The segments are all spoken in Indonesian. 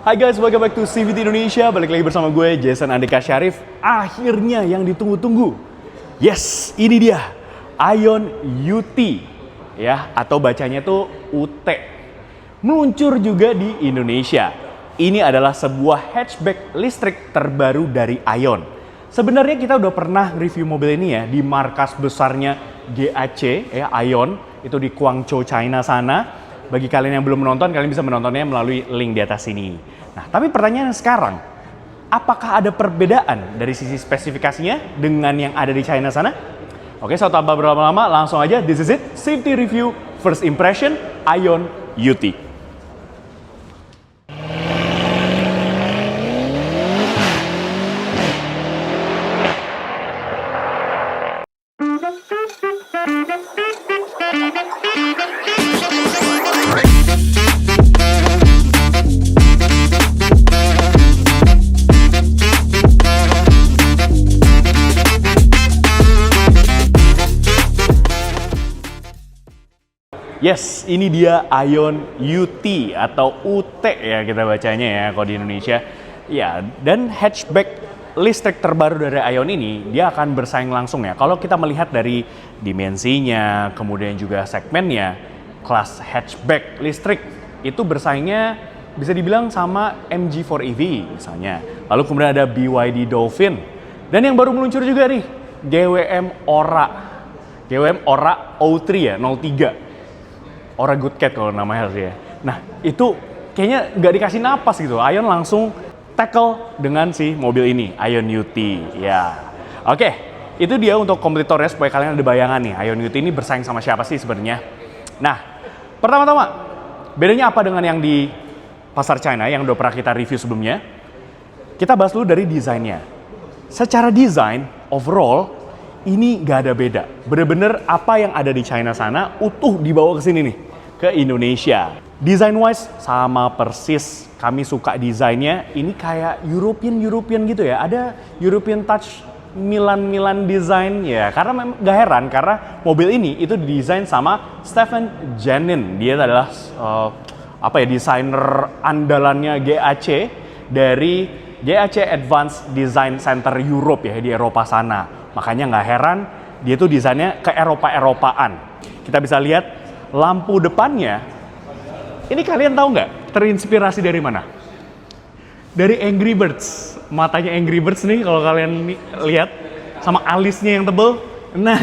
Hai guys, welcome back to CVT Indonesia. Balik lagi bersama gue, Jason Andika Syarif. Akhirnya yang ditunggu-tunggu. Yes, ini dia. Aion UT. Ya, atau bacanya tuh UT. Meluncur juga di Indonesia. Ini adalah sebuah hatchback listrik terbaru dari Aion. Sebenarnya kita udah pernah review mobil ini ya di markas besarnya GAC, ya Aion. Itu di Guangzhou, China sana. Bagi kalian yang belum menonton, kalian bisa menontonnya melalui link di atas sini. Nah, tapi pertanyaannya sekarang, apakah ada perbedaan dari sisi spesifikasinya dengan yang ada di China sana? Oke, so tanpa berlama-lama, langsung aja, this is it, safety review, first impression, Aion UT. Yes, ini dia Aion UT atau UT ya kita bacanya ya kalau di Indonesia. Ya, dan hatchback listrik terbaru dari Aion ini dia akan bersaing langsung ya. Kalau kita melihat dari dimensinya, kemudian juga segmennya, kelas hatchback listrik itu bersaingnya bisa dibilang sama MG4 EV misalnya. Lalu kemudian ada BYD Dolphin. Dan yang baru meluncur juga nih, GWM Ora. GWM Ora O3 ya, 03. Ora Good Cat kalau namanya harusnya. Nah, itu kayaknya nggak dikasih napas gitu. Aion langsung tackle dengan si mobil ini, Aion UT. Ya, oke. Itu dia untuk kompetitornya supaya kalian ada bayangan nih. Aion UT ini bersaing sama siapa sih sebenarnya? Nah, pertama-tama, bedanya apa dengan yang di pasar China yang udah pernah kita review sebelumnya? Kita bahas dulu dari desainnya. Secara desain, overall, ini nggak ada beda. Bener-bener apa yang ada di China sana utuh dibawa ke sini nih, ke Indonesia. Design-wise sama persis. Kami suka desainnya. Ini kayak European gitu ya. Ada European touch, Milan design ya. Karena memang gak heran karena mobil ini itu didesain sama Stefan Janin. Dia adalah desainer andalannya GAC dari GAC Advanced Design Center Europe ya di Eropa sana. Makanya nggak heran dia tuh desainnya ke Eropa-Eropaan. Kita bisa lihat lampu depannya. Ini kalian tahu nggak terinspirasi dari mana? Dari Angry Birds. Matanya Angry Birds nih kalau kalian lihat sama alisnya yang tebel. Nah,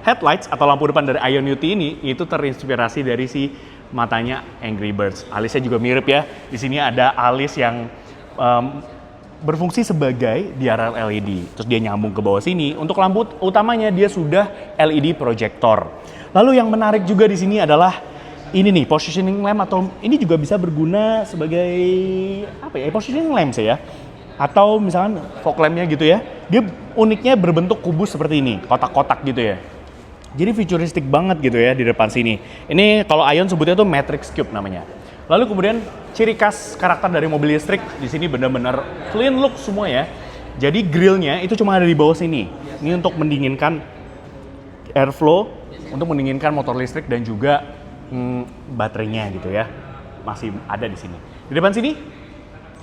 headlights atau lampu depan dari Aion UT ini itu terinspirasi dari si matanya Angry Birds. Alisnya juga mirip ya. Di sini ada alis yang berfungsi sebagai DRL LED. Terus dia nyambung ke bawah sini. Untuk lampu utamanya dia sudah LED projector. Lalu yang menarik juga di sini adalah ini nih, positioning lamp atau ini juga bisa berguna sebagai positioning lamp ya. Atau misalkan fog lampnya gitu ya. Dia uniknya berbentuk kubus seperti ini, kotak-kotak gitu ya. Jadi futuristik banget gitu ya di depan sini. Ini kalau Aion sebutnya tuh Matrix Cube namanya. Lalu kemudian ciri khas karakter dari mobil listrik di sini benar-benar clean look semua ya. Jadi grillnya itu cuma ada di bawah sini. Ini untuk mendinginkan airflow, untuk mendinginkan motor listrik dan juga baterainya gitu ya. Masih ada di sini. Di depan sini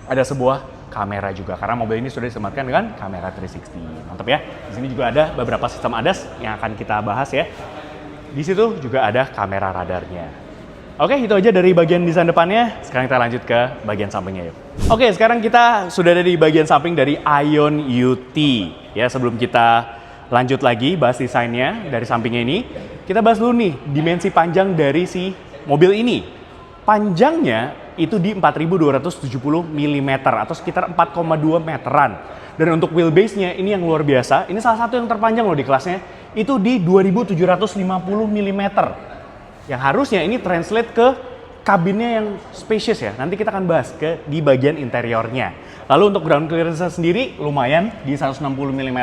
ada sebuah kamera juga karena mobil ini sudah disematkan dengan kamera 360. Mantap ya. Di sini juga ada beberapa sistem ADAS yang akan kita bahas ya. Di situ juga ada kamera radarnya. Oke, itu aja dari bagian desain depannya. Sekarang kita lanjut ke bagian sampingnya yuk. Oke, sekarang kita sudah ada di bagian samping dari Aion UT. Ya, sebelum kita lanjut lagi bahas desainnya dari sampingnya ini, kita bahas dulu nih dimensi panjang dari si mobil ini. Panjangnya itu di 4270 mm atau sekitar 4,2 meteran. Dan untuk wheelbase-nya ini yang luar biasa. Ini salah satu yang terpanjang loh di kelasnya. Itu di 2750 mm. Yang harusnya ini translate ke kabinnya yang spacious ya. Nanti kita akan bahas di bagian interiornya. Lalu untuk ground clearance sendiri lumayan di 160 mm.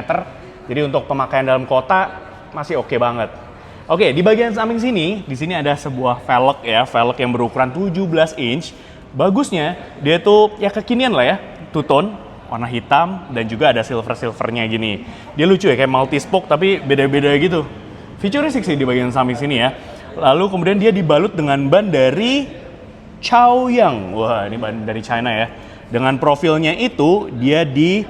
Jadi untuk pemakaian dalam kota masih oke banget. Oke, di bagian samping sini, di sini ada sebuah velg ya, velg yang berukuran 17 inch. Bagusnya dia tuh ya kekinian lah ya, two tone, warna hitam dan juga ada silvernya gini. Dia lucu ya kayak multi spoke tapi beda-beda gitu. Futuristik sih di bagian samping sini ya. Lalu kemudian dia dibalut dengan ban dari Chaoyang. Wah, ini dari China ya. Dengan profilnya itu, dia di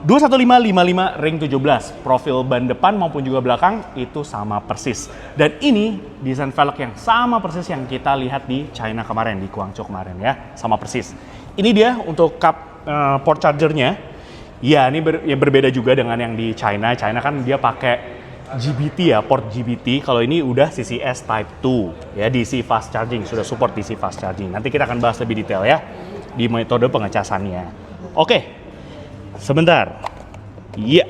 21555 ring 17. Profil ban depan maupun juga belakang itu sama persis. Dan ini desain velg yang sama persis yang kita lihat di China kemarin, di Guangzhou kemarin ya. Sama persis. Ini dia untuk port chargernya. Ya, ini berbeda juga dengan yang di China. China kan dia pakai GBT ya, port GBT. Kalau ini udah CCS Type 2 ya, DC fast charging, sudah support DC fast charging. Nanti kita akan bahas lebih detail ya di metode pengecasannya. Oke, sebentar. Iya.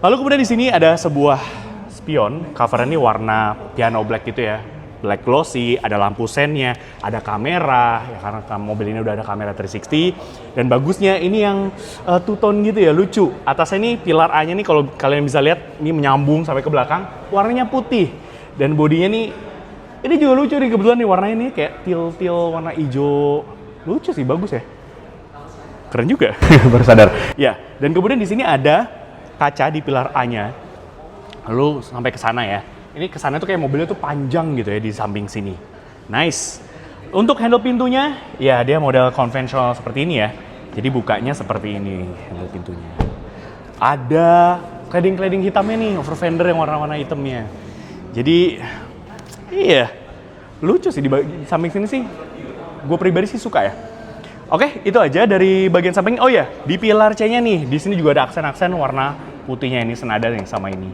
Lalu kemudian di sini ada sebuah spion. Cover ini warna piano black gitu ya, black glossy. Ada lampu sennya, ada kamera ya, karena mobil ini udah ada kamera 360. Dan bagusnya ini yang two tone gitu ya, lucu. Atasnya ini pilar A-nya nih, kalau kalian bisa lihat ini menyambung sampai ke belakang, warnanya putih. Dan bodinya nih, ini juga lucu nih, kebetulan nih warnanya nih kayak teal warna hijau. Lucu sih, bagus ya. Keren juga, baru sadar. Ya, dan kemudian di sini ada kaca di pilar A-nya. Lalu sampai ke sana ya. Ini ke sana tuh kayak mobilnya tuh panjang gitu ya di samping sini. Nice. Untuk handle pintunya, ya dia model konvensional seperti ini ya. Jadi bukanya seperti ini handle pintunya. Ada cladding hitamnya nih, over fender yang warna-warna hitamnya. Jadi, iya, lucu sih di samping sini sih. Gue pribadi sih suka ya. Oke, itu aja dari bagian samping. Oh ya, di pilar C-nya nih, di sini juga ada aksen-aksen warna putihnya ini senada nih sama ini,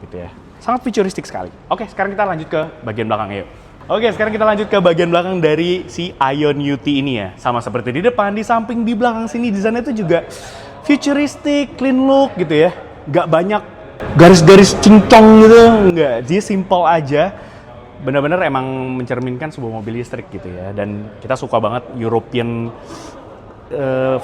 gitu ya. Sangat futuristik sekali. Oke, sekarang kita lanjut ke bagian belakang yuk. Oke, sekarang kita lanjut ke bagian belakang dari si Ion UT ini ya. Sama seperti di depan, di samping, di belakang sini desainnya itu juga futuristik, clean look gitu ya. Nggak banyak garis-garis cincong gitu, nggak. Dia simple aja. Benar-benar emang mencerminkan sebuah mobil listrik gitu ya. Dan kita suka banget European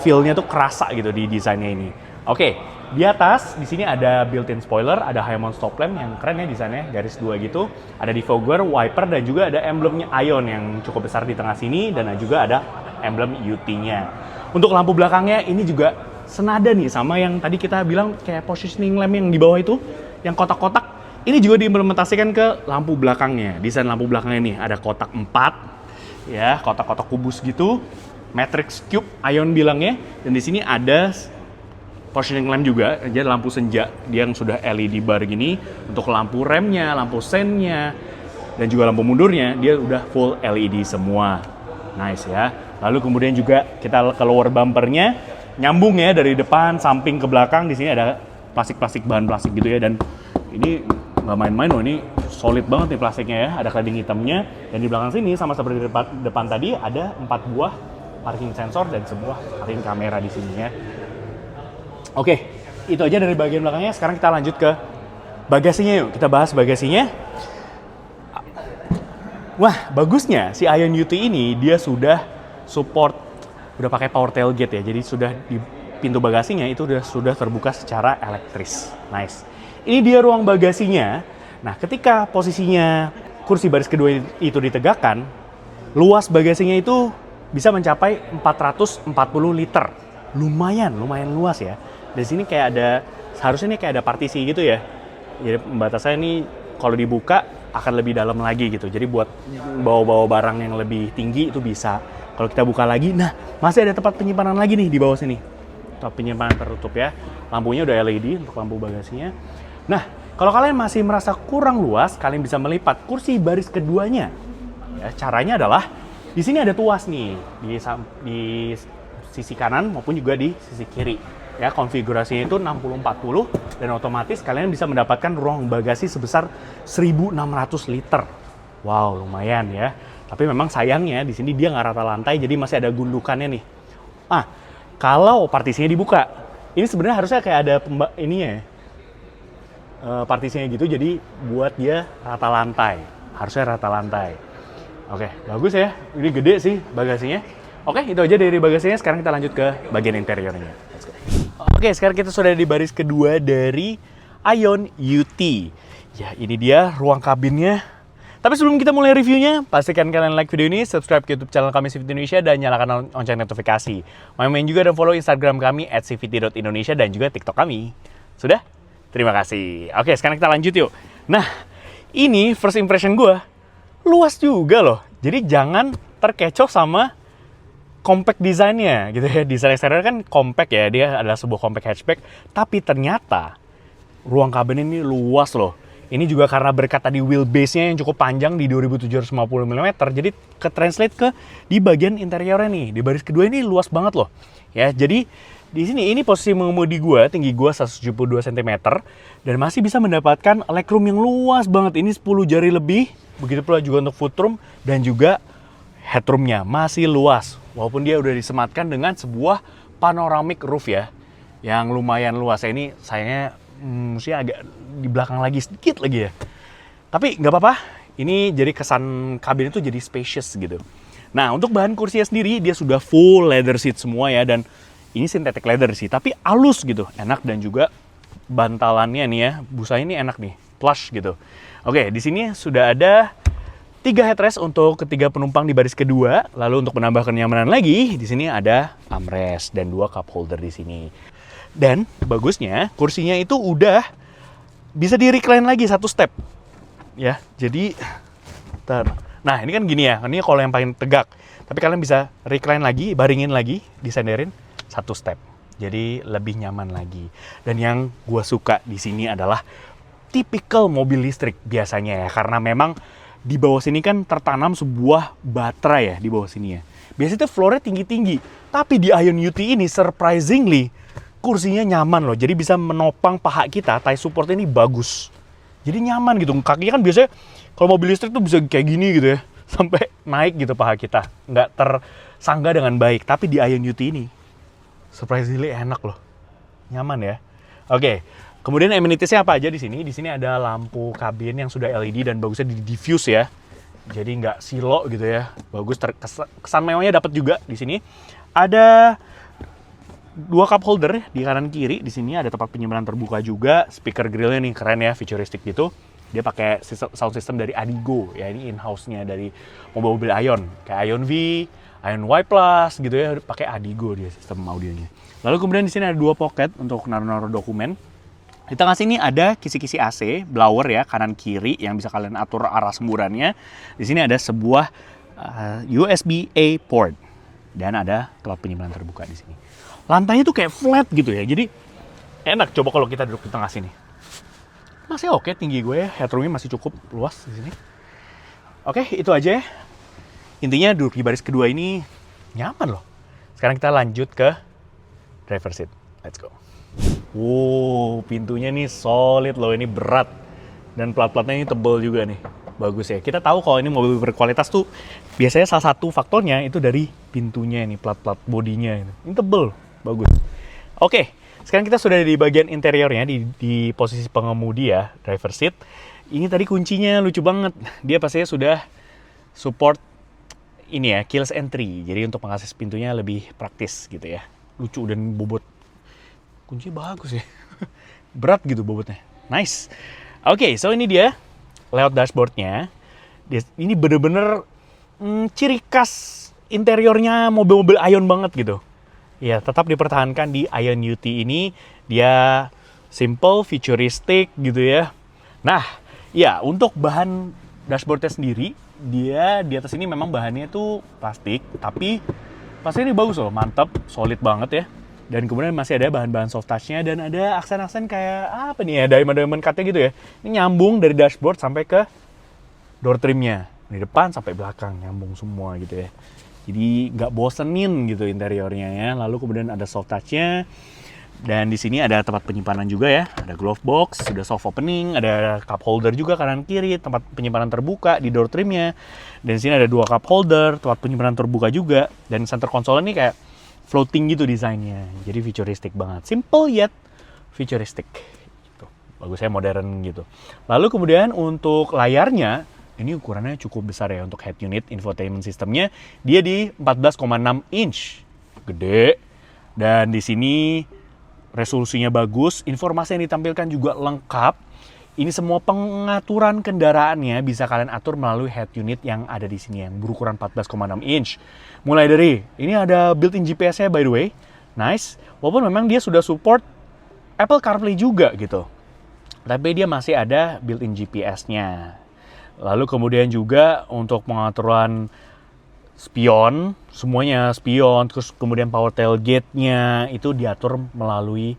feel-nya tuh kerasa gitu di desainnya ini. Oke, di atas di sini ada built-in spoiler, ada high mount stop lamp yang keren ya desainnya, garis 2 gitu. Ada defogger, wiper, dan juga ada emblemnya Ion yang cukup besar di tengah sini, dan juga ada emblem UT-nya. Untuk lampu belakangnya ini juga senada nih sama yang tadi kita bilang kayak positioning lamp yang di bawah itu, yang kotak-kotak. Ini juga diimplementasikan ke lampu belakangnya. Desain lampu belakangnya nih ada kotak 4 ya, kotak-kotak kubus gitu, matrix cube Ion bilangnya. Dan di sini ada positioning lamp juga, jadi lampu senja dia yang sudah LED bar gini. Untuk lampu remnya, lampu sennya, dan juga lampu mundurnya dia udah full LED semua. Nice ya. Lalu kemudian juga kita ke lower bumpernya, nyambung ya dari depan samping ke belakang. Di sini ada plastik bahan plastik gitu ya, dan ini nggak main-main loh, ini solid banget nih plastiknya ya. Ada cladding hitamnya, dan di belakang sini sama seperti di depan tadi ada 4 buah parking sensor dan sebuah ring kamera di sini ya. Oke, itu aja dari bagian belakangnya. Sekarang kita lanjut ke bagasinya yuk. Kita bahas bagasinya. Wah, bagusnya si Ion UT ini dia sudah support, udah pakai power tailgate ya. Jadi sudah di pintu bagasinya itu sudah terbuka secara elektris. Nice. Ini dia ruang bagasinya. Nah, ketika posisinya kursi baris kedua itu ditegakkan, luas bagasinya itu bisa mencapai 440 liter. Lumayan luas ya. Di sini kayak ada, seharusnya ini kayak ada partisi gitu ya. Jadi pembatasannya ini kalau dibuka akan lebih dalam lagi gitu. Jadi buat bawa-bawa barang yang lebih tinggi itu bisa. Kalau kita buka lagi, nah masih ada tempat penyimpanan lagi nih di bawah sini. Tempat penyimpanan tertutup ya. Lampunya udah LED untuk lampu bagasinya. Nah, kalau kalian masih merasa kurang luas, kalian bisa melipat kursi baris keduanya. Ya, caranya adalah di sini ada tuas nih di sisi kanan maupun juga di sisi kiri. Ya, konfigurasinya itu 60-40 dan otomatis kalian bisa mendapatkan ruang bagasi sebesar 1.600 liter. Wow, lumayan ya. Tapi memang sayangnya di sini dia nggak rata lantai, jadi masih ada gundukannya nih. Kalau partisinya dibuka, ini sebenarnya harusnya kayak ada partisinya gitu, jadi buat dia rata lantai. Harusnya rata lantai. Oke, bagus ya. Ini gede sih bagasinya. Oke, itu aja dari bagasinya. Sekarang kita lanjut ke bagian interiornya. Let's go. Oke, sekarang kita sudah di baris kedua dari Ion UT. Ya, ini dia ruang kabinnya. Tapi sebelum kita mulai reviewnya, pastikan kalian like video ini, subscribe ke YouTube channel kami CVT Indonesia, dan nyalakan lonceng notifikasi. Main juga dan follow Instagram kami @cvt.indonesia dan juga TikTok kami. Sudah? Terima kasih. Oke, sekarang kita lanjut yuk. Nah, ini first impression gue luas juga loh. Jadi jangan terkecoh sama compact desainnya gitu ya. Desain eksterior kan compact ya, dia adalah sebuah compact hatchback, tapi ternyata ruang kabin ini luas loh. Ini juga karena berkat tadi wheelbase-nya yang cukup panjang di 2750 mm, jadi ke-translate ke di bagian interiornya nih. Di baris kedua ini luas banget loh. Ya, jadi di sini ini posisi mengemudi gua, tinggi gua 172 cm dan masih bisa mendapatkan legroom yang luas banget. Ini 10 jari lebih. Begitu pula juga untuk footroom dan juga headroomnya masih luas. Walaupun dia udah disematkan dengan sebuah panoramic roof ya, yang lumayan luas. Ini sayangnya mestinya agak di belakang lagi sedikit lagi ya. Tapi nggak apa-apa. Ini jadi kesan kabin itu jadi spacious gitu. Nah, untuk bahan kursinya sendiri dia sudah full leather seat semua ya, dan ini synthetic leather sih, tapi halus gitu, enak, dan juga bantalannya nih ya, busanya ini enak nih, plush gitu. Oke, di sini sudah ada 3 headrest untuk ketiga penumpang di baris kedua. Lalu untuk menambah kenyamanan lagi, di sini ada armrest dan 2 cup holder di sini. Dan bagusnya kursinya itu udah bisa di recline lagi 1 step. Ya, jadi nah, ini kan gini ya. Ini kalau yang paling tegak. Tapi kalian bisa recline lagi, baringin lagi, disenderin 1 step. Jadi lebih nyaman lagi. Dan yang gua suka di sini adalah tipikal mobil listrik biasanya ya, karena memang di bawah sini kan tertanam sebuah baterai ya di bawah sini ya. Biasanya tuh floornya tinggi-tinggi, tapi di Ion UT ini surprisingly kursinya nyaman loh. Jadi bisa menopang paha kita, thigh support ini bagus. Jadi nyaman gitu. Kakinya kan biasanya kalau mobil listrik tuh bisa kayak gini gitu ya, sampai naik gitu paha kita, nggak tersangga dengan baik. Tapi di Ion UT ini surprisingly enak loh, nyaman ya. Oke. Kemudian amenities-nya apa aja di sini? Di sini ada lampu kabin yang sudah LED dan bagusnya di diffuse ya. Jadi nggak silo gitu ya. Bagus, kesan mewahnya dapat juga di sini. Ada 2 cup holder di kanan kiri. Di sini ada tempat penyimpanan terbuka juga. Speaker grillnya nih keren ya, futuristik gitu. Dia pakai sound system dari Adigo ya, ini in-house-nya dari mobil-mobil Ion. Kayak Ion V, Ion Y Plus gitu ya, pakai Adigo dia sistem audionya. Lalu kemudian di sini ada 2 pocket untuk naruh-naruh dokumen. Di tengah sini ada kisi-kisi AC, blower ya, kanan kiri yang bisa kalian atur arah semburannya. Di sini ada sebuah USB-A port dan ada tempat penyimpanan terbuka di sini. Lantainya tuh kayak flat gitu ya, jadi enak. Coba kalau kita duduk di tengah sini, masih oke tinggi gue ya, headroomnya masih cukup luas di sini. Oke, itu aja ya. Intinya duduk di baris kedua ini nyaman loh. Sekarang kita lanjut ke driver seat. Let's go. Wow, pintunya nih solid loh, ini berat. Dan plat-platnya ini tebal juga nih. Bagus ya. Kita tahu kalau ini mobil berkualitas tuh biasanya salah satu faktornya itu dari pintunya ini, plat-plat bodinya ini. Ini tebal, bagus. Oke, sekarang kita sudah di bagian interiornya, di posisi pengemudi ya, driver seat. Ini tadi kuncinya lucu banget. Dia pastinya sudah support ini ya, keyless entry. Jadi untuk mengakses pintunya lebih praktis gitu ya. Lucu dan bobot. Kunci bagus ya. Berat gitu bobotnya. Nice. Oke, so ini dia layout dashboardnya. Ini bener-bener ciri khas interiornya mobil-mobil Ion banget gitu. Ya, tetap dipertahankan di Ion UT ini. Dia simple, futuristic gitu ya. Nah, ya untuk bahan dashboardnya sendiri, dia di atas ini memang bahannya tuh plastik, tapi plastiknya ini bagus loh, mantap, solid banget ya. Dan kemudian masih ada bahan-bahan soft touch-nya dan ada aksen-aksen kayak apa nih ya, diamond cut-nya gitu ya. Ini nyambung dari dashboard sampai ke door trim-nya. Dari depan sampai belakang nyambung semua gitu ya. Jadi nggak bosenin gitu interiornya ya. Lalu kemudian ada soft touch-nya. Dan di sini ada tempat penyimpanan juga ya. Ada glove box, sudah soft opening, ada cup holder juga kanan kiri, tempat penyimpanan terbuka di door trim-nya. Dan di sini ada 2 cup holder, tempat penyimpanan terbuka juga. Dan center console ini kayak floating gitu desainnya, jadi futuristik banget, simple yet futuristik. Gitu. Bagusnya modern gitu. Lalu kemudian untuk layarnya, ini ukurannya cukup besar ya untuk head unit infotainment sistemnya. Dia di 14,6 inch, gede. Dan di sini resolusinya bagus, informasi yang ditampilkan juga lengkap. Ini semua pengaturan kendaraannya bisa kalian atur melalui head unit yang ada di sini yang berukuran 14,6 inch. Mulai dari ini ada built-in GPS-nya by the way. Nice. Walaupun memang dia sudah support Apple CarPlay juga gitu. Tapi dia masih ada built-in GPS-nya. Lalu kemudian juga untuk pengaturan spion, semuanya spion, terus kemudian power tailgate-nya itu diatur melalui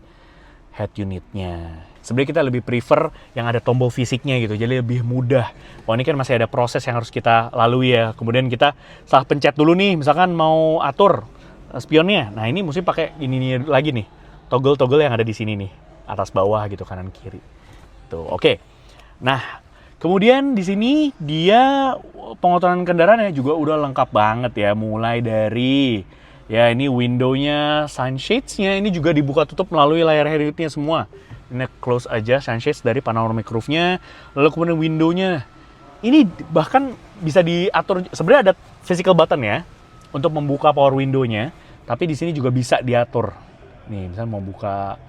head unitnya. Sebenarnya kita lebih prefer yang ada tombol fisiknya gitu, jadi lebih mudah. Wah, ini kan masih ada proses yang harus kita lalui ya. Kemudian kita salah pencet dulu nih, misalkan mau atur spionnya. Nah, ini mesti pakai ini lagi nih, toggle-toggle yang ada di sini nih, atas bawah gitu, kanan kiri. Tuh, oke. Nah, kemudian di sini dia pengaturan kendaraannya juga udah lengkap banget ya, mulai dari ya ini window-nya, sunshades-nya ini juga dibuka tutup melalui layar head unit-nya semua. Ini close aja sunshades dari panoramic roof-nya, lalu kemudian window-nya. Ini bahkan bisa diatur, sebenarnya ada physical button ya untuk membuka power window-nya, tapi di sini juga bisa diatur. Nih, misalnya mau buka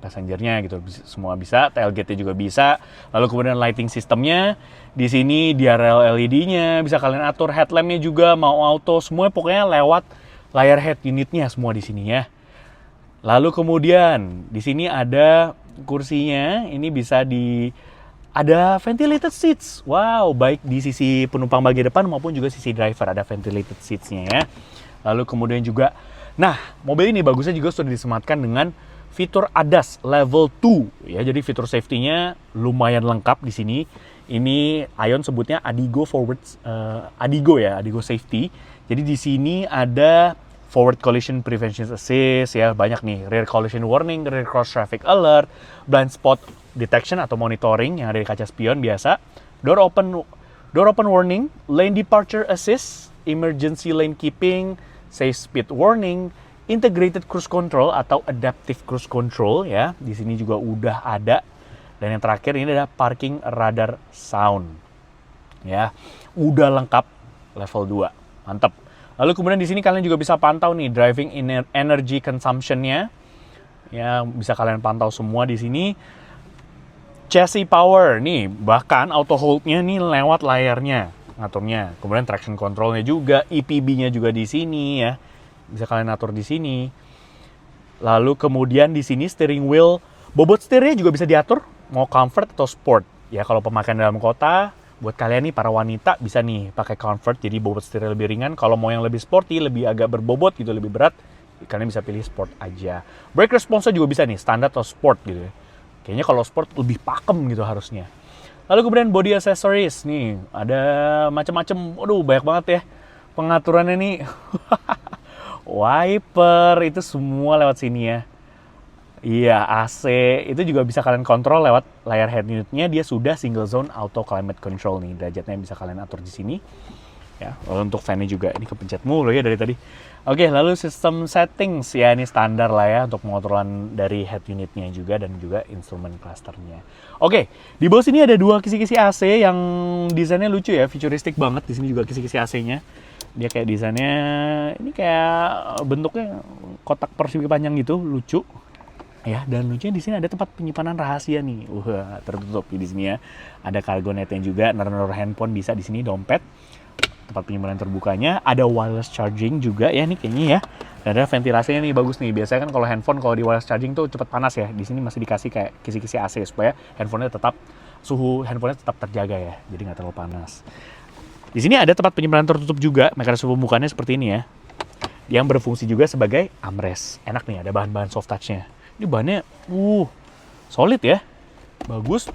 passengernya gitu, semua bisa, tailgate-nya juga bisa. Lalu kemudian lighting sistemnya, di sini DRL LED-nya, bisa kalian atur headlamp-nya juga, mau auto, semua pokoknya lewat layar head unit-nya semua di sini ya. Lalu kemudian di sini ada kursinya, ini bisa ada ventilated seats. Wow, baik di sisi penumpang bagian depan maupun juga sisi driver ada ventilated seats-nya ya. Lalu kemudian juga, nah mobil ini bagusnya juga sudah disematkan dengan fitur ADAS level 2 ya. Jadi fitur safety-nya lumayan lengkap di sini. Ini Ion sebutnya Adigo Adigo Safety. Jadi di sini ada forward collision prevention assist ya, banyak nih, rear collision warning, rear cross traffic alert, blind spot detection atau monitoring yang ada di kaca spion biasa, door open warning, lane departure assist, emergency lane keeping, safe speed warning, integrated cruise control atau adaptive cruise control ya. Di sini juga udah ada. Dan yang terakhir ini ada parking radar sound. Ya, udah lengkap level 2. Mantap. Lalu kemudian di sini kalian juga bisa pantau nih driving energy consumption-nya. Ya, bisa kalian pantau semua di sini. Chassis power nih, bahkan auto hold-nya nih lewat layarnya ngaturnya. Kemudian traction control-nya juga, EPB-nya juga di sini ya. Bisa kalian atur di sini. Lalu kemudian di sini steering wheel, bobot setirnya juga bisa diatur mau comfort atau sport. Ya, kalau pemakaian dalam kota, buat kalian nih para wanita bisa nih pakai comfort, jadi bobot setirnya lebih ringan. Kalau mau yang lebih sporty, lebih agak berbobot gitu, lebih berat, kalian bisa pilih sport aja. Brake response-nya juga bisa nih standar atau sport gitu ya. Kayaknya kalau sport lebih pakem gitu harusnya. Lalu kemudian body accessories nih, ada macam-macam. Waduh, banyak banget ya pengaturannya nih. Wiper itu semua lewat sini ya. Iya, AC itu juga bisa kalian kontrol lewat layar head unitnya. Dia sudah single zone auto climate control nih, derajatnya bisa kalian atur di sini. Ya, lalu untuk fan-nya juga ini kepencet mulu ya dari tadi. Oke, lalu sistem settings ya, ini standar lah ya untuk pengaturan dari head unitnya juga dan juga instrumen clusternya. Oke, di bawah sini ada dua kisi-kisi AC yang desainnya lucu ya, futuristik banget. Di sini juga kisi-kisi AC-nya. Dia kayak desainnya ini kayak bentuknya kotak persegi panjang gitu, lucu. Ya, dan lucunya di sini ada tempat penyimpanan rahasia nih. Tertutup di sini ya. Ada cargo net-nya juga, naruh handphone bisa di sini, dompet. Tempat penyimpanan terbukanya, ada wireless charging juga ya nih kayaknya ya. Dan ada ventilasinya nih bagus nih. Biasanya kan kalau handphone kalau di wireless charging tuh cepet panas ya. Di sini masih dikasih kayak kisi-kisi AC supaya suhu handphonenya tetap terjaga ya. Jadi nggak terlalu panas. Di sini ada tempat penyimpanan tertutup juga, mekanisme pembukaannya seperti ini ya. Yang berfungsi juga sebagai armrest. Enak nih, ada bahan-bahan soft touch-nya. Ini bahannya solid ya, bagus.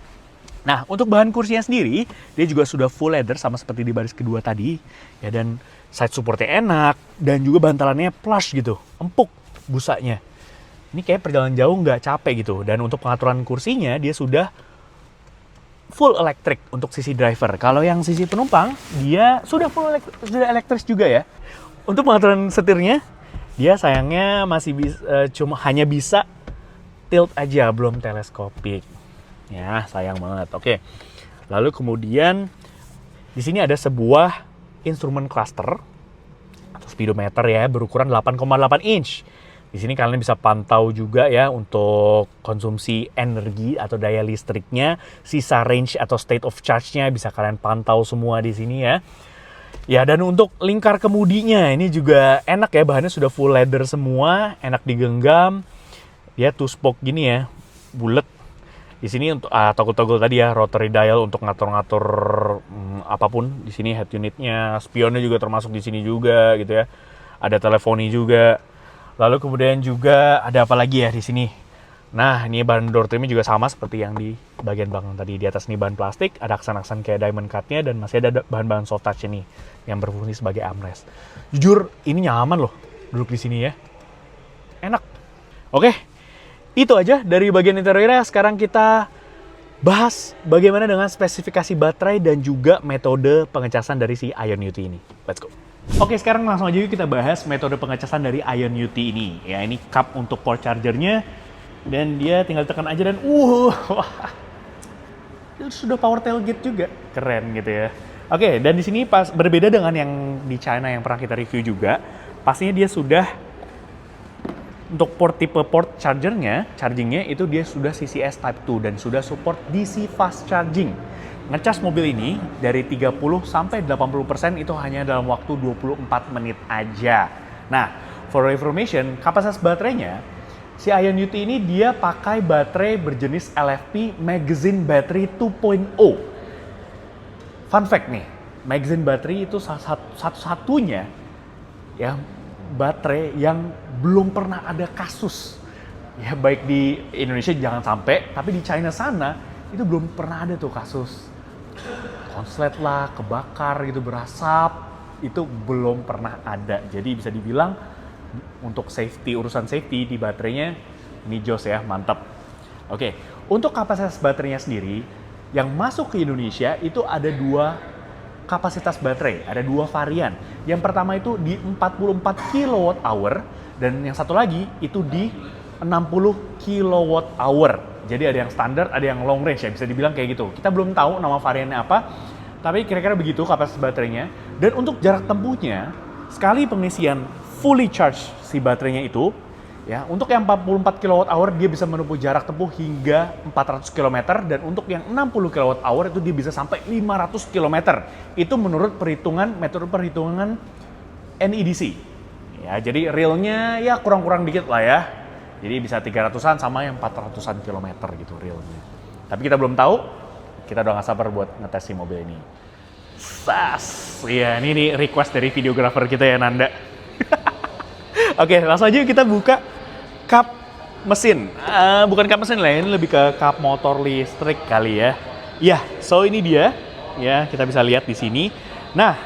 Nah, untuk bahan kursinya sendiri, dia juga sudah full leather sama seperti di baris kedua tadi. Ya, dan side supportnya enak, dan juga bantalannya plush gitu, empuk busanya. Ini kayak perjalanan jauh nggak capek gitu. Dan untuk pengaturan kursinya, dia sudah full electric untuk sisi driver. Kalau yang sisi penumpang, dia sudah full sudah elektris juga ya. Untuk pengaturan setirnya, dia sayangnya masih hanya bisa tilt aja, belum teleskopik. Ya, sayang banget. Oke. Lalu kemudian di sini ada sebuah instrumen cluster atau speedometer ya, berukuran 8,8 inch. Di sini kalian bisa pantau juga ya untuk konsumsi energi atau daya listriknya, sisa range atau state of charge-nya bisa kalian pantau semua di sini ya. Ya, dan untuk lingkar kemudinya ini juga enak ya, bahannya sudah full leather semua, enak digenggam. Dia two spoke gini ya, bulat. Di sini untuk toggle-toggle tadi ya, rotary dial untuk ngatur-ngatur apapun. Di sini head unitnya, spionnya juga termasuk di sini juga gitu ya. Ada teleponi juga. Lalu kemudian juga ada apa lagi ya di sini? Nah, ini bahan door trimnya juga sama seperti yang di bagian belakang tadi. Di atas ini bahan plastik, ada aksen-aksen kayak diamond cut-nya, dan masih ada bahan-bahan soft touch ini yang berfungsi sebagai armrest. Jujur, ini nyaman loh duduk di sini ya. Enak. Oke, itu aja dari bagian interiornya. Sekarang kita bahas bagaimana dengan spesifikasi baterai dan juga metode pengecasan dari si IONUT ini. Let's go. Oke, sekarang langsung aja kita bahas metode pengecasan dari IONUT ini. Ya, ini cup untuk port chargernya, dan dia tinggal tekan aja dan sudah power tailgate juga. Keren gitu ya. Oke, dan di sini pas berbeda dengan yang di China yang pernah kita review juga, pastinya dia sudah untuk tipe port chargingnya itu dia sudah CCS Type 2 dan sudah support DC fast charging. Ngecas mobil ini dari 30 sampai 80% itu hanya dalam waktu 24 menit aja. Nah, for information, kapasitas baterainya, si IONUT ini dia pakai baterai berjenis LFP Magazine Battery 2.0. Fun fact nih, Magazine Battery itu satu-satunya ya baterai yang belum pernah ada kasus. Ya baik di Indonesia jangan sampai, tapi di China sana itu belum pernah ada tuh kasus. Konslet lah, kebakar gitu, berasap, itu belum pernah ada. Jadi bisa dibilang untuk urusan safety di baterainya ini jos ya, mantap. Oke, untuk kapasitas baterainya sendiri yang masuk ke Indonesia itu ada dua kapasitas baterai, ada dua varian. Yang pertama itu di 44 kWh dan yang satu lagi itu di 60 kWh. Jadi ada yang standar, ada yang long range ya, bisa dibilang kayak gitu. Kita belum tahu nama variannya apa, tapi kira-kira begitu kapasitas baterainya. Dan untuk jarak tempuhnya, sekali pengisian fully charge si baterainya itu, ya untuk yang 44 kWh dia bisa menempuh jarak tempuh hingga 400 km, dan untuk yang 60 kWh itu dia bisa sampai 500 km. Itu menurut metode perhitungan NEDC. Ya, jadi realnya ya kurang-kurang dikit lah ya. Jadi bisa 300-an sama yang 400-an kilometer gitu realnya. Tapi kita belum tahu, kita udah gak sabar buat ngetes si mobil ini. Sas! Iya, ini request dari videografer kita ya, Nanda. Oke, langsung aja kita buka kap mesin. Bukan kap mesin lah, ini lebih ke kap motor listrik kali ya. Ya, so ini dia. Ya, kita bisa lihat di sini. Nah,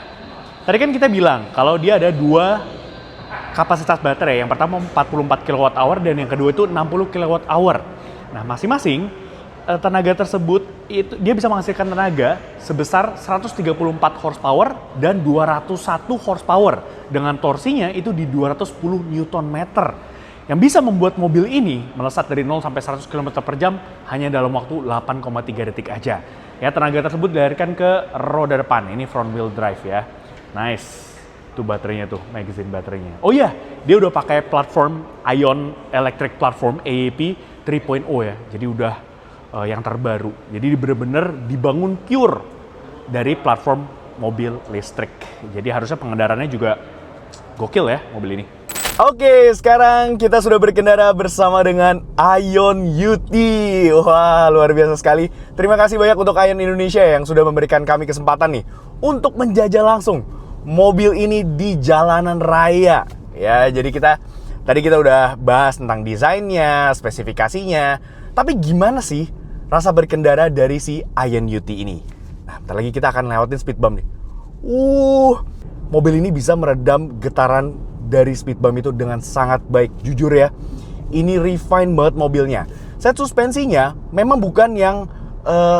tadi kan kita bilang kalau dia ada dua kapasitas baterai. Yang pertama 44 kWh dan yang kedua itu 60 kWh. Nah, masing-masing tenaga tersebut itu dia bisa menghasilkan tenaga sebesar 134 horsepower dan 201 horsepower dengan torsinya itu di 210 Nm, yang bisa membuat mobil ini melesat dari 0 sampai 100 km per jam hanya dalam waktu 8,3 detik aja. Ya, tenaga tersebut dilahirkan ke roda depan. Ini front wheel drive ya. Nice. Itu baterainya tuh, magazine baterainya. Oh iya, dia udah pakai platform Ion Electric Platform AEP 3.0 ya. Jadi udah yang terbaru. Jadi bener-bener dibangun pure dari platform mobil listrik. Jadi harusnya pengendarannya juga gokil ya mobil ini. Oke, sekarang kita sudah berkendara bersama dengan IONUT. Wah, luar biasa sekali. Terima kasih banyak untuk ION Indonesia yang sudah memberikan kami kesempatan nih untuk menjajah langsung mobil ini di jalanan raya. Ya, jadi tadi kita udah bahas tentang desainnya, spesifikasinya. Tapi gimana sih rasa berkendara dari si IONUT ini? Nah, bentar lagi kita akan lewatin speed bump nih. Mobil ini bisa meredam getaran dari speed bump itu dengan sangat baik. Jujur ya, ini refine banget mobilnya. Set suspensinya memang bukan yang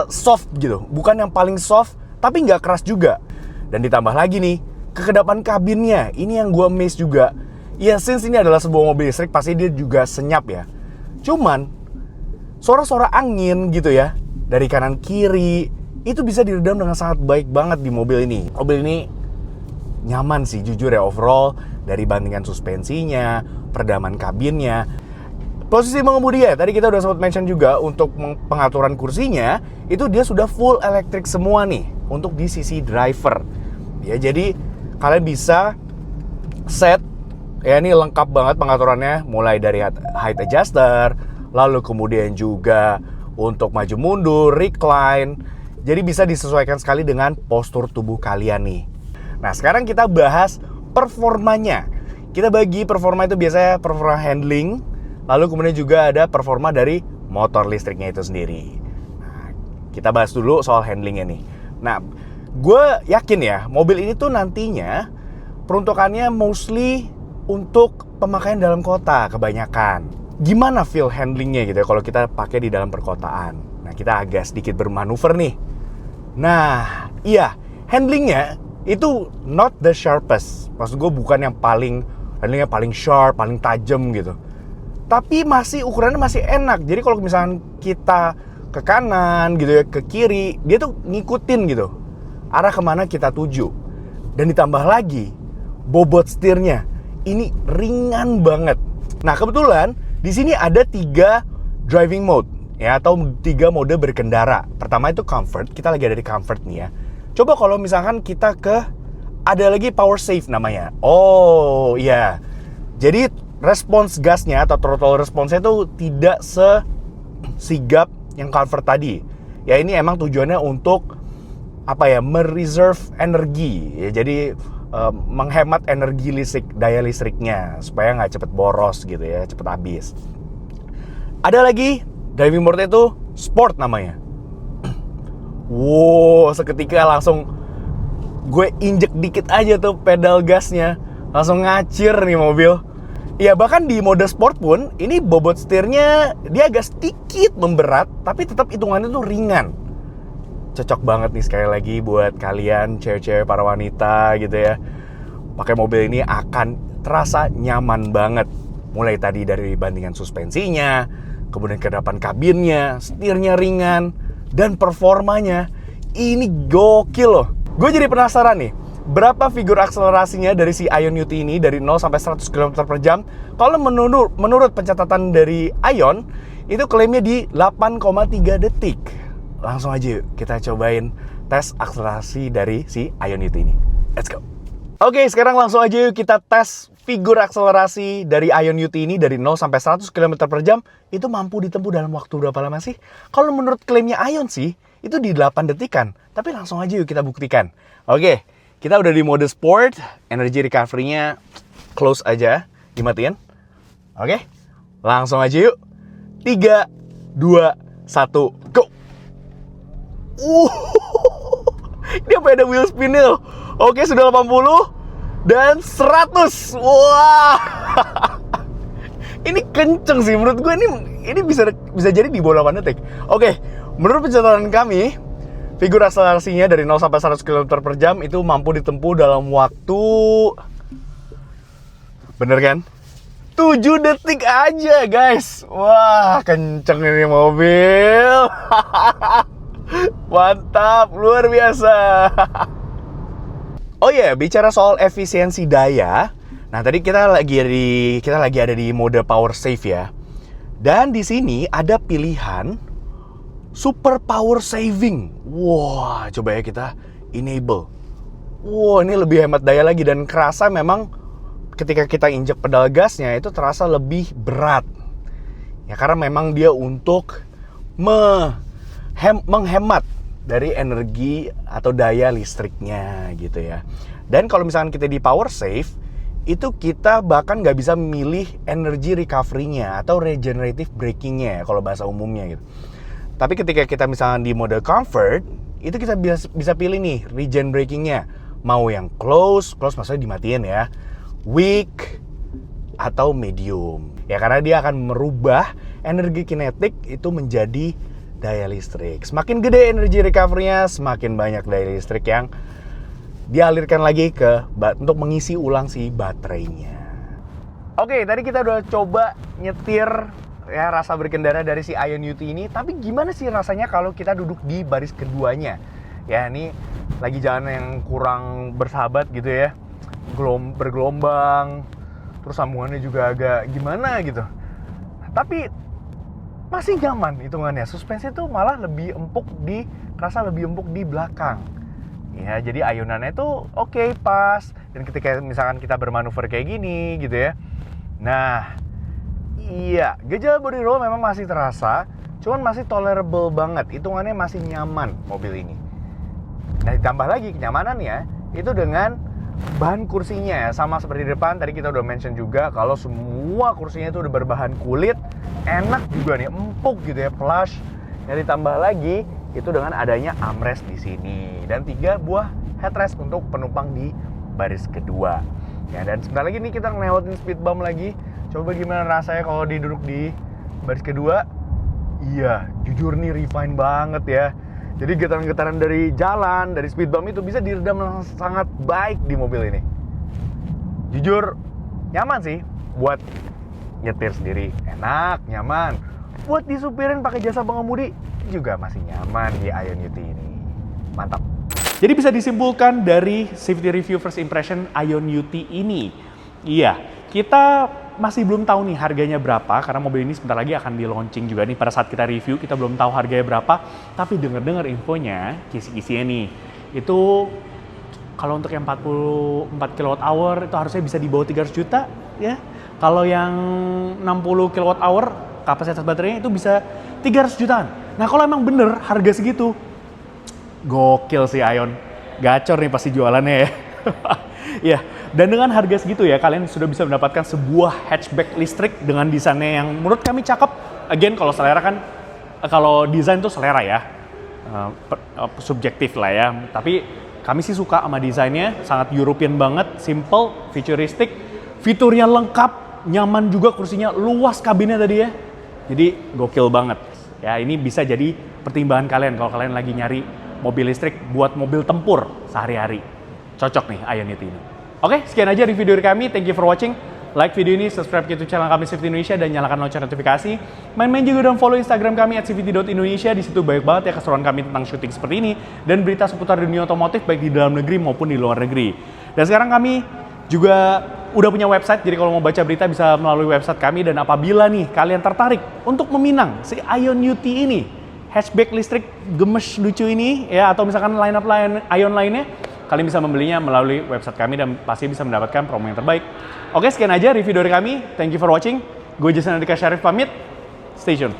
soft gitu, bukan yang paling soft, tapi nggak keras juga. Dan ditambah lagi nih, kekedapan kabinnya, ini yang gue amazed juga. Ya, since ini adalah sebuah mobil listrik, pasti dia juga senyap ya. Cuman, suara-suara angin gitu ya, dari kanan kiri, itu bisa diredam dengan sangat baik banget di mobil ini. Mobil ini nyaman sih, jujur ya, overall. Dari bandingan suspensinya, peredaman kabinnya. Posisi mengemudi ya, tadi kita udah sempat mention juga untuk pengaturan kursinya, itu dia sudah full elektrik semua nih, untuk di sisi driver. Ya, jadi kalian bisa set, ya ini lengkap banget pengaturannya, mulai dari height adjuster, lalu kemudian juga untuk maju mundur, recline. Jadi bisa disesuaikan sekali dengan postur tubuh kalian nih. Nah, sekarang kita bahas performanya. Kita bagi performa itu biasanya performa handling, lalu kemudian juga ada performa dari motor listriknya itu sendiri. Nah, kita bahas dulu soal handlingnya nih. Nah, gue yakin ya, mobil ini tuh nantinya peruntukannya mostly untuk pemakaian dalam kota kebanyakan. Gimana feel handlingnya gitu ya kalau kita pakai di dalam perkotaan? Nah, kita agak sedikit bermanuver nih. Nah, iya, handlingnya itu not the sharpest. Maksud gue bukan yang handlingnya paling sharp, paling tajam gitu. Tapi ukurannya masih enak. Jadi kalau misalkan kita ke kanan gitu ya, ke kiri, dia tuh ngikutin gitu arah kemana kita tuju. Dan ditambah lagi, bobot setirnya ini ringan banget. Nah, kebetulan di sini ada 3 driving mode ya, atau 3 mode berkendara. Pertama itu comfort, kita lagi ada di comfort nih ya. Coba kalau misalkan kita ada lagi power save namanya. Oh iya, jadi respons gasnya atau throttle responsnya itu tidak sesigap yang comfort tadi. Ya, ini emang tujuannya untuk mereserve energi ya, jadi menghemat energi listrik, daya listriknya supaya nggak cepet boros gitu ya, cepet habis. Ada lagi driving mode itu sport namanya. Wow, seketika langsung gue injek dikit aja tuh pedal gasnya, langsung ngacir nih mobil. Ya, bahkan di mode sport pun ini bobot setirnya dia agak sedikit memberat, tapi tetap hitungannya tuh ringan. Cocok banget nih sekali lagi buat kalian cewek-cewek, para wanita gitu ya. Pakai mobil ini akan terasa nyaman banget. Mulai tadi dari bandingan suspensinya, kemudian kedapan kabinnya, setirnya ringan, dan performanya ini gokil loh. Gue jadi penasaran nih, berapa figur akselerasinya dari si IONIT ini dari 0 sampai 100 km per jam? Kalau menurut pencatatan dari Ion, itu klaimnya di 8,3 detik. Langsung aja yuk kita cobain tes akselerasi dari si IONIT ini. Let's go. Oke, sekarang langsung aja yuk kita tes figur akselerasi dari IONIT ini dari 0 sampai 100 km per jam. Itu mampu ditempuh dalam waktu berapa lama sih? Kalau menurut klaimnya Ion sih, itu di 8 detikan. Tapi langsung aja yuk kita buktikan. Oke, kita udah di mode sport. Energy recovery-nya close aja, dimatiin. Oke, langsung aja yuk. 3, 2, 1, go! Dia ada wheel spin-nya loh. Oke, sudah 80 dan 100. Wah. Ini kenceng sih menurut gue, ini bisa jadi di bawah 8 detik. Oke, menurut pencatatan kami, figur akselerasinya dari 0 sampai 100 km per jam itu mampu ditempuh dalam waktu, bener kan? 7 detik aja guys. Wah, kenceng ini mobil. Mantap, luar biasa. Oh iya, bicara soal efisiensi daya. Nah, tadi kita lagi ada di mode power save ya. Dan di sini ada pilihan super power saving. Wah, coba ya kita enable. Wah, ini lebih hemat daya lagi dan kerasa memang ketika kita injek pedal gasnya itu terasa lebih berat. Ya, karena memang dia untuk menghemat dari energi atau daya listriknya gitu ya. Dan kalau misalkan kita di power save, itu kita bahkan nggak bisa memilih energy recovery-nya atau regenerative braking-nya kalau bahasa umumnya gitu. Tapi ketika kita misalkan di mode comfort, itu kita bisa pilih nih regen braking-nya. Mau yang close maksudnya dimatiin ya, weak atau medium. Ya, karena dia akan merubah energi kinetik itu menjadi daya listrik. Semakin gede energi recovery-nya, semakin banyak daya listrik yang dialirkan lagi untuk mengisi ulang si baterainya. Oke, tadi kita udah coba nyetir ya, rasa berkendara dari si IONIT ini. Tapi gimana sih rasanya kalau kita duduk di baris keduanya? Ya, ini lagi jalan yang kurang bersahabat gitu ya, bergelombang, terus sambungannya juga agak gimana gitu. Tapi masih nyaman hitungannya. Suspensi itu malah kerasa lebih empuk di belakang. Ya, jadi ayunannya itu oke, pas. Dan ketika misalkan kita bermanuver kayak gini gitu ya. Nah, iya, gejala body roll memang masih terasa. cuman masih tolerable banget, hitungannya masih nyaman mobil ini. Nah ditambah lagi kenyamanannya itu dengan bahan kursinya ya, sama seperti di depan. Tadi kita udah mention juga kalau semua kursinya itu udah berbahan kulit, enak juga nih, empuk gitu ya, plush. Dan ditambah lagi itu dengan adanya armrest di sini dan 3 buah headrest untuk penumpang di baris kedua. Ya, dan sebentar lagi nih kita ngelewatin speed bump lagi. Coba gimana rasanya kalau duduk di baris kedua. Iya, jujur nih refine banget ya. Jadi getaran-getaran dari jalan, dari speed bump itu bisa diredam sangat baik di mobil ini. Jujur, nyaman sih buat nyetir sendiri. Enak, nyaman. Buat disupirin pakai jasa pengemudi juga masih nyaman di IONIT ini. Mantap. Jadi bisa disimpulkan dari safety review first impression IONIT ini. Iya, kita masih belum tahu nih harganya berapa, karena mobil ini sebentar lagi akan di launching juga nih. Pada saat kita review, kita belum tahu harganya berapa, tapi dengar-dengar infonya, kisi-kisinya nih, itu kalau untuk yang 44 kWh itu harusnya bisa di bawah 300 juta ya. Kalau yang 60 kWh kapasitas baterainya itu bisa 300 jutaan. Nah kalau emang bener harga segitu, gokil sih Ion. Gacor nih pasti jualannya ya. Ya, dan dengan harga segitu ya, kalian sudah bisa mendapatkan sebuah hatchback listrik dengan desainnya yang menurut kami cakep. Again, kalau selera kan, kalau desain tuh selera ya, subjektif lah ya. Tapi kami sih suka sama desainnya, sangat European banget, simple, futuristic, fiturnya lengkap, nyaman juga kursinya, luas kabinnya tadi ya. Jadi gokil banget. Ya, ini bisa jadi pertimbangan kalian kalau kalian lagi nyari mobil listrik buat mobil tempur sehari-hari. Cocok nih IONIT ini. Oke, sekian aja review dari kami. Thank you for watching. Like video ini, subscribe ke YouTube channel kami Safety Indonesia, dan nyalakan lonceng notifikasi. Main-main juga dan follow Instagram kami @cvt.indonesia. Di situ banyak banget ya keseruan kami tentang syuting seperti ini dan berita seputar dunia otomotif baik di dalam negeri maupun di luar negeri. Dan sekarang kami juga udah punya website, jadi kalau mau baca berita bisa melalui website kami. Dan apabila nih kalian tertarik untuk meminang si IONIT ini, hatchback listrik gemes lucu ini ya, atau misalkan line-up Ion lainnya, kalian bisa membelinya melalui website kami dan pasti bisa mendapatkan promo yang terbaik. Oke, sekian aja review dari kami. Thank you for watching. Gue Jason Andika Syarif pamit. Stay tune.